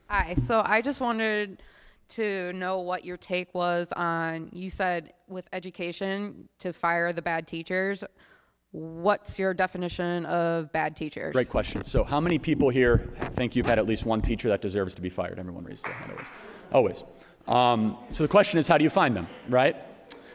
Hi, so I just wanted to know what your take was on, you said with education to fire the bad teachers. What's your definition of bad teachers? Great question. So how many people here think you've had at least one teacher that deserves to be fired? Everyone raises their hand always. So the question is, how do you find them, right?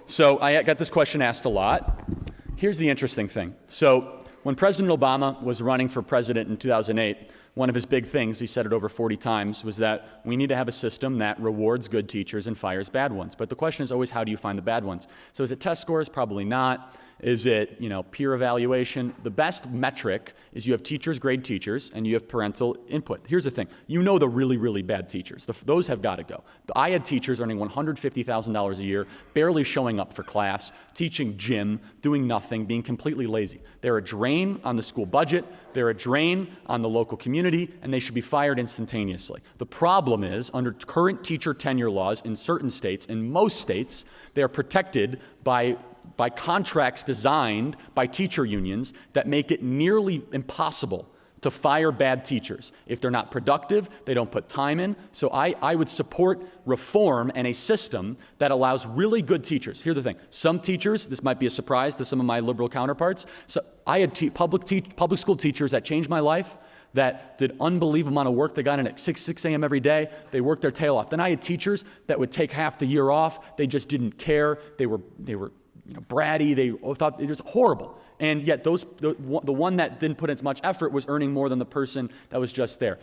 So I got this question asked a lot. Here's the interesting thing. So when President Obama was running for president in 2008, one of his big things, he said it over 40 times, was that we need to have a system that rewards good teachers and fires bad ones. But the question is always, how do you find the bad ones? So is it test scores? Probably not. Is it, peer evaluation? The best metric is you have teachers grade teachers and you have parental input. Here's the thing. You know the really, really bad teachers. Those have got to go. I had teachers earning $150,000 a year, barely showing up for class, teaching gym, doing nothing, being completely lazy. They're a drain on the school budget. They're a drain on the local community, and they should be fired instantaneously. The problem is, under current teacher tenure laws in certain states, in most states, they are protected by contracts designed by teacher unions that make it nearly impossible to fire bad teachers. If they're not productive, they don't put time in. So I would support reform and a system that allows really good teachers. Here's the thing. Some teachers, this might be a surprise to some of my liberal counterparts, so I had public school teachers that changed my life, that did unbelievable amount of work. They got in at 6 a.m. every day. They worked their tail off. Then I had teachers that would take half the year off. They just didn't care. They were bratty. They thought it was horrible. And yet the one that didn't put in as much effort was earning more than the person that was just there.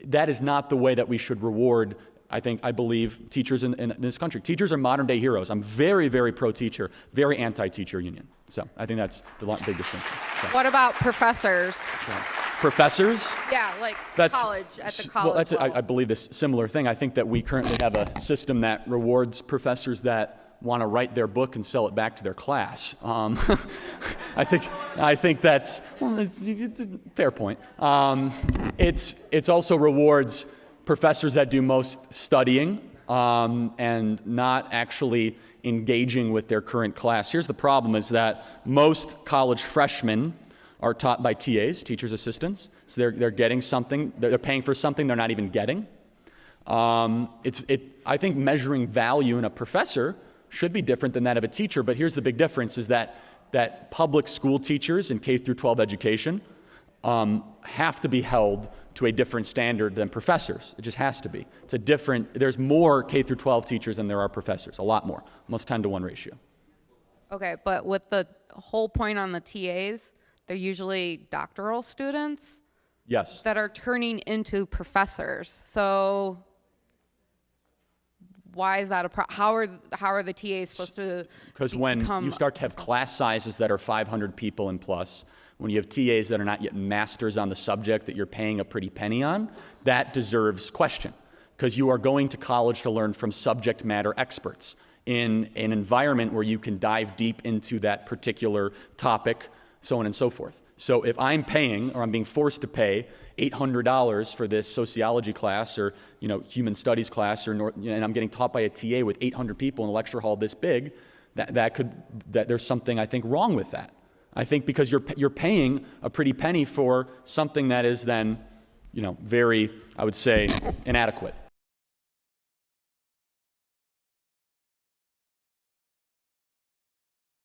That is not the way that we should reward, I believe, teachers in this country. Teachers are modern day heroes. I'm very, very pro-teacher, very anti-teacher union. So I think that's the big distinction. So. What about professors? Professors? Yeah, like college, at the college level. I believe this similar thing. I think that we currently have a system that rewards professors that want to write their book and sell it back to their class. I think that's it's a fair point. It's also rewards professors that do most studying and not actually engaging with their current class. Here's the problem: is that most college freshmen are taught by TAs, teachers' assistants. So they're getting something. They're paying for something they're not even getting. I think measuring value in a professor should be different than that of a teacher, but here's the big difference, is that public school teachers in K through 12 education have to be held to a different standard than professors. It just has to be. There's more K through 12 teachers than there are professors, a lot more, almost 10-to-1 ratio. Okay, but with the whole point on the TAs, they're usually doctoral students. Yes. That are turning into professors. So why is that how are the TAs supposed to Because when you start to have class sizes that are 500 people and plus, when you have TAs that are not yet masters on the subject that you're paying a pretty penny on, that deserves question. Because you are going to college to learn from subject matter experts in an environment where you can dive deep into that particular topic, so on and so forth. So if I'm paying, or I'm being forced to pay, $800 for this sociology class or human studies class, and I'm getting taught by a TA with 800 people in a lecture hall this big, that there's something I think wrong with that. I think because you're paying a pretty penny for something that is then very, I would say, inadequate.